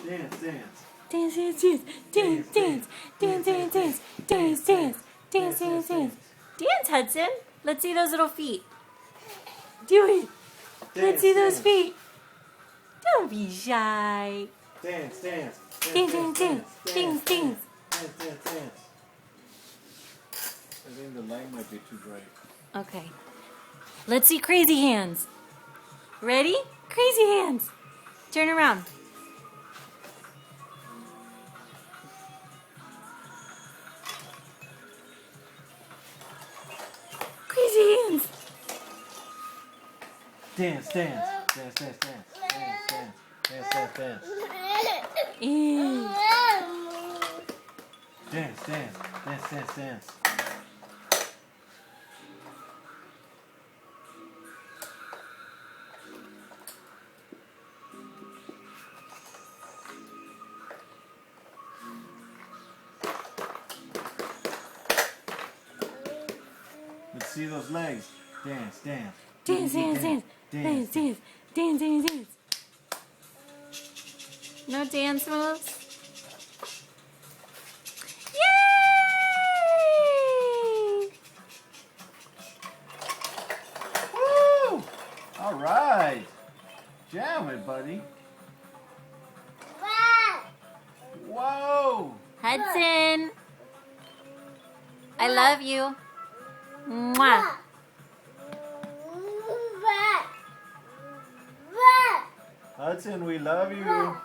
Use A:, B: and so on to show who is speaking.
A: Dance, dance.
B: Dance, dance, dance, dance, dance, dance, dance, dance, dance, dance, dance, dance, dance. Dance, Hudson. Let's see those little feet. Do it. Let's see those feet. Don't be shy.
A: Dance, dance.
B: Dance, dance, dance, dance, dance.
A: Dance, dance, dance. I think the light might be too bright.
B: Okay. Let's see crazy hands. Ready? Crazy hands. Turn around. Crazy hands.
A: Dance, dance. Dance, dance, dance. Dance, dance. Dance, dance, dance.
B: Ew.
A: Dance, dance. Dance, dance, dance. Let's see those legs. Dance, dance.
B: Dance, dance, dance. Dance, dance, dance, dance, dance. No dance moves? Yay!
A: Woo! All right. Jam it, buddy. Whoa!
B: Hudson, I love you. Mwah.
A: Hudson, we love you.